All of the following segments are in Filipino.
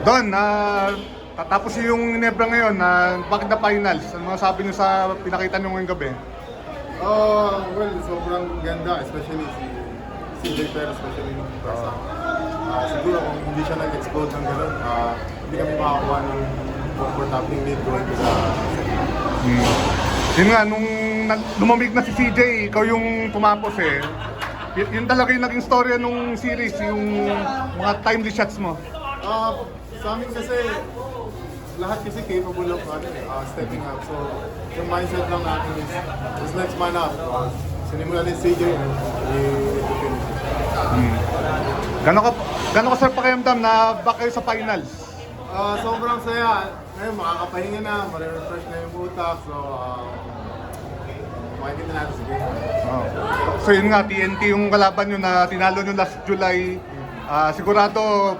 Don, tatapos yung Ginebra ngayon na bakit na finals? Ano mga sabi niyo sa pinakita niyo ngayong gabi? Well, sobrang ganda, especially si CJ Perez, especially nung first half. Siguro kung hindi siya nag-explode ng gano'n, hindi kami makakuha ng comfortable lead going to the second half. Yun nga, nung lumamig na si CJ, ikaw yung tumapos eh. Yun talaga yung naging storya nung series, yung mga timely shots mo. Sa amin kasi, lahat kasi capable of stepping up. So, yung mindset lang natin is, just next man up. Sinimulan ni CJ, we finish it. Gano'n ka sir pakiramdam na back kayo sa finals? Sobrang saya. Ngayon, makakapahinga na, ma-refresh na yung utak. So, makikita natin sa game. So yun nga, TNT yung kalaban nyo na tinalo nyo last July. Sigurado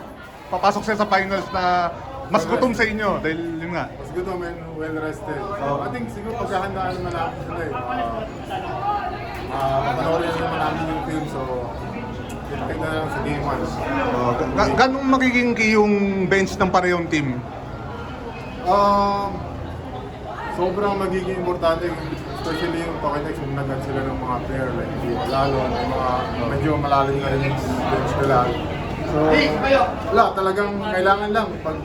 papasok siya sa finals na mas gutom sa inyo dahil yun nga. Mas gutom and well-rested. So, I think siguro pagkahandaan naman namin sila eh. Panoorin naman namin yung film. So, kita na lang sa game 1. Ganong magiging key yung bench ng parehong team? Sobrang magiging importante, especially yung Tokinex, kung nagad sila ng mga player like lalo, yung mga medyo malalim na rin yung bench nila. So, wala, talagang kailangan lang pag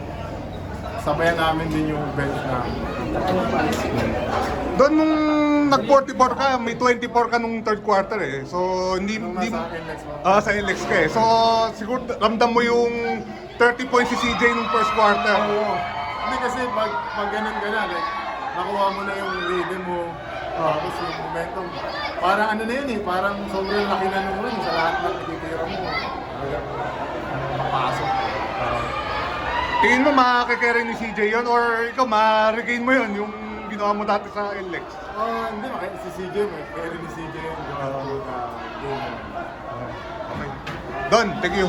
sabayan namin din yung bench na. Doon nung nag-44 ka, may 24 ka nung third quarter eh. So hindi Nung hindi nasa akin next month. sa LX ka eh. So siguro ramdam mo yung 30 points si CJ nung first quarter. Oo. Hindi kasi pag ganun ka na, like, nakuha mo na yung rhythm mo, tapos yung momentum. Parang ano na yun eh, parang sobrang laki na nung run sa lahat ng nakikitira mo. Talagang papasok. Tingin mo makakakarry ni CJ yun or ikaw ma-regain mo yun yung ginawa mo dati sa LX? Hindi, si CJ, may carry ni CJ yung game. Okay. Don, thank you.